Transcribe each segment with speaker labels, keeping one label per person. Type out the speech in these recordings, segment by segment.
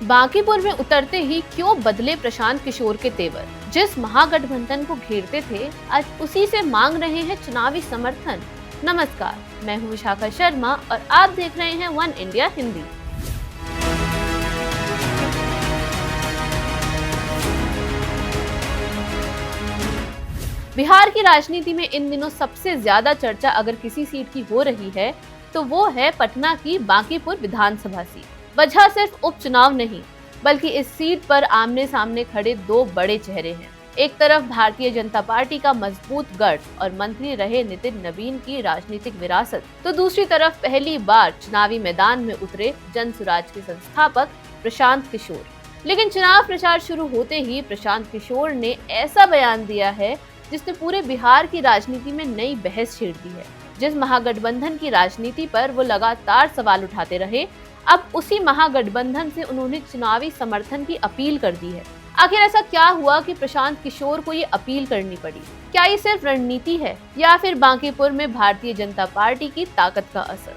Speaker 1: बांकीपुर में उतरते ही क्यों बदले प्रशांत किशोर के तेवर। जिस महागठबंधन को घेरते थे, आज उसी से मांग रहे हैं चुनावी समर्थन। नमस्कार, मैं हूं विशाखा शर्मा और आप देख रहे हैं वन इंडिया हिंदी। बिहार की राजनीति में इन दिनों सबसे ज्यादा चर्चा अगर किसी सीट की हो रही है तो वो है पटना की बांकीपुर विधानसभा सीट। वजह सिर्फ उपचुनाव नहीं, बल्कि इस सीट पर आमने सामने खड़े दो बड़े चेहरे हैं। एक तरफ भारतीय जनता पार्टी का मजबूत गढ़ और मंत्री रहे नितिन नवीन की राजनीतिक विरासत, तो दूसरी तरफ पहली बार चुनावी मैदान में उतरे जनसुराज के संस्थापक प्रशांत किशोर। लेकिन चुनाव प्रचार शुरू होते ही प्रशांत किशोर ने ऐसा बयान दिया है जिसने पूरे बिहार की राजनीति में नई बहस छेड़ दी है। जिस महागठबंधन की राजनीति पर वो लगातार सवाल उठाते रहे, अब उसी महागठबंधन से उन्होंने चुनावी समर्थन की अपील कर दी है। आखिर ऐसा क्या हुआ कि प्रशांत किशोर को ये अपील करनी पड़ी? क्या ये सिर्फ रणनीति है या फिर बांकीपुर में भारतीय जनता पार्टी की ताकत का असर?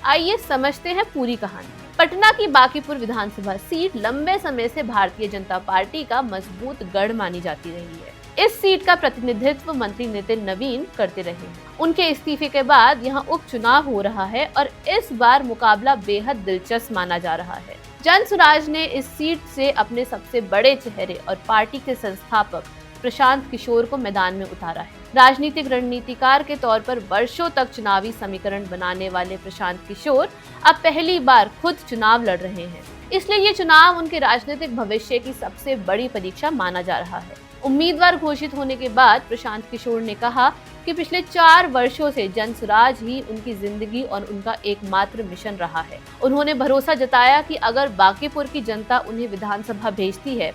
Speaker 1: आइए समझते हैं पूरी कहानी। पटना की बांकीपुर विधानसभा सीट लंबे समय से भारतीय जनता पार्टी का मजबूत गढ़ मानी जाती रही है। इस सीट का प्रतिनिधित्व मंत्री नितिन नवीन करते रहे। उनके इस्तीफे के बाद यहां उपचुनाव हो रहा है और इस बार मुकाबला बेहद दिलचस्प माना जा रहा है। जनसुराज ने इस सीट से अपने सबसे बड़े चेहरे और पार्टी के संस्थापक प्रशांत किशोर को मैदान में उतारा है। राजनीतिक रणनीतिकार के तौर पर वर्षों तक चुनावी समीकरण बनाने वाले प्रशांत किशोर अब पहली बार खुद चुनाव लड़ रहे हैं। इसलिए ये चुनाव उनके राजनीतिक भविष्य की सबसे बड़ी परीक्षा माना जा रहा है। उम्मीदवार घोषित होने के बाद प्रशांत किशोर ने कहा कि पिछले 4 वर्षों से जनसुराज ही उनकी जिंदगी और उनका एकमात्र मिशन रहा है। उन्होंने भरोसा जताया कि अगर बांकीपुर की जनता उन्हें विधानसभा भेजती है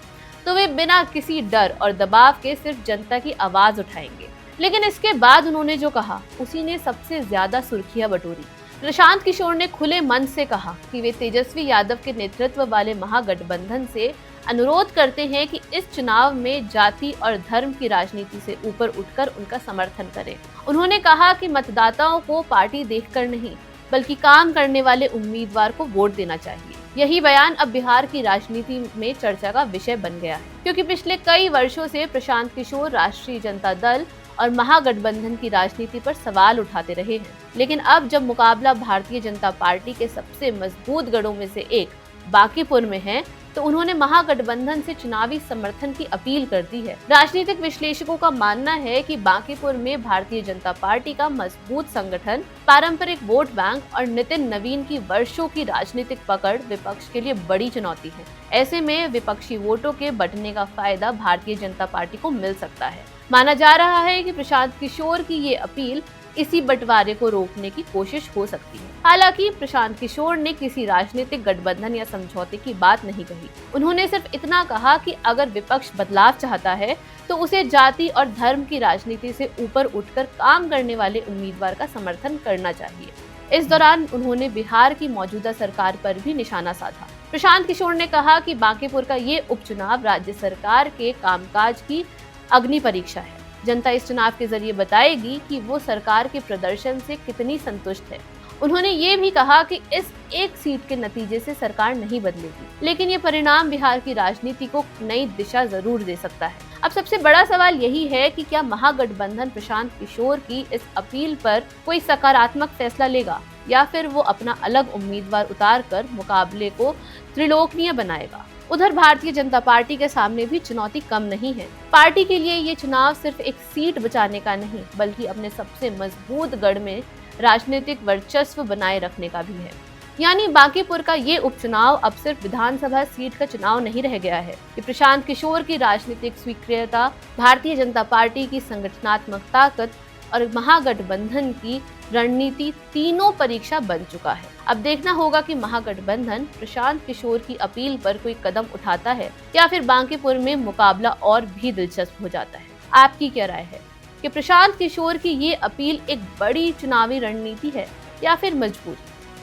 Speaker 1: तो वे बिना किसी डर और दबाव के सिर्फ जनता की आवाज उठाएंगे। लेकिन इसके बाद उन्होंने जो कहा, उसी ने सबसे ज्यादा सुर्खियां बटोरी। प्रशांत किशोर ने खुले मन से कहा कि वे तेजस्वी यादव के नेतृत्व वाले महागठबंधन से अनुरोध करते हैं कि इस चुनाव में जाति और धर्म की राजनीति से ऊपर उठकर उनका समर्थन करें। उन्होंने कहा कि मतदाताओं को पार्टी देखकर नहीं, बल्कि काम करने वाले उम्मीदवार को वोट देना चाहिए। यही बयान अब बिहार की राजनीति में चर्चा का विषय बन गया है, क्योंकि पिछले कई वर्षों से प्रशांत किशोर राष्ट्रीय जनता दल और महागठबंधन की राजनीति पर सवाल उठाते रहे हैं। लेकिन अब जब मुकाबला भारतीय जनता पार्टी के सबसे मजबूत गढ़ों में से एक बांकीपुर में है, तो उन्होंने महागठबंधन से चुनावी समर्थन की अपील कर दी है। राजनीतिक विश्लेषकों का मानना है कि बांकीपुर में भारतीय जनता पार्टी का मजबूत संगठन, पारंपरिक वोट बैंक और नितिन नवीन की वर्षों की राजनीतिक पकड़ विपक्ष के लिए बड़ी चुनौती है। ऐसे में विपक्षी वोटों के बंटने का फायदा भारतीय जनता पार्टी को मिल सकता है। माना जा रहा है कि प्रशांत किशोर की ये अपील इसी बंटवारे को रोकने की कोशिश हो सकती है। हालांकि प्रशांत किशोर ने किसी राजनीतिक गठबंधन या समझौते की बात नहीं कही। उन्होंने सिर्फ इतना कहा कि अगर विपक्ष बदलाव चाहता है तो उसे जाति और धर्म की राजनीति से ऊपर उठकर काम करने वाले उम्मीदवार का समर्थन करना चाहिए। इस दौरान उन्होंने बिहार की मौजूदा सरकार पर भी निशाना साधा। प्रशांत किशोर ने कहा कि बांकीपुर का ये उपचुनाव राज्य सरकार के कामकाज की अग्नि परीक्षा है। जनता इस चुनाव के जरिए बताएगी कि वो सरकार के प्रदर्शन से कितनी संतुष्ट है। उन्होंने ये भी कहा कि इस एक सीट के नतीजे से सरकार नहीं बदलेगी, लेकिन ये परिणाम बिहार की राजनीति को नई दिशा जरूर दे सकता है। अब सबसे बड़ा सवाल यही है कि क्या महागठबंधन प्रशांत किशोर की इस अपील पर कोई सकारात्मक फैसला लेगा या फिर वो अपना अलग उम्मीदवार उतारकर मुकाबले को त्रिलोकनीय बनाएगा। उधर भारतीय जनता पार्टी के सामने भी चुनौती कम नहीं है। पार्टी के लिए ये चुनाव सिर्फ एक सीट बचाने का नहीं, बल्कि अपने सबसे मजबूत गढ़ में राजनीतिक वर्चस्व बनाए रखने का भी है। यानी बांकीपुर का ये उपचुनाव अब सिर्फ विधानसभा सीट का चुनाव नहीं रह गया है। ये प्रशांत किशोर की राजनीतिक स्वीकार्यता, भारतीय जनता पार्टी की संगठनात्मक ताकत और महागठबंधन की रणनीति तीनों परीक्षा बन चुका है। अब देखना होगा कि महागठबंधन प्रशांत किशोर की अपील पर कोई कदम उठाता है या फिर बांकीपुर में मुकाबला और भी दिलचस्प हो जाता है। आपकी क्या राय है कि प्रशांत किशोर की ये अपील एक बड़ी चुनावी रणनीति है या फिर मजबूरी?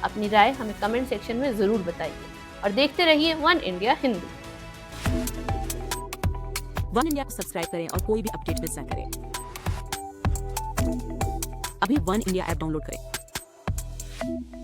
Speaker 1: अपनी राय हमें कमेंट सेक्शन में जरूर बताइए और देखते रहिए one India Hindi.
Speaker 2: One India को सब्सक्राइब करें और कोई भी अपडेट मिस न करें। अभी वन इंडिया ऐप डाउनलोड करें।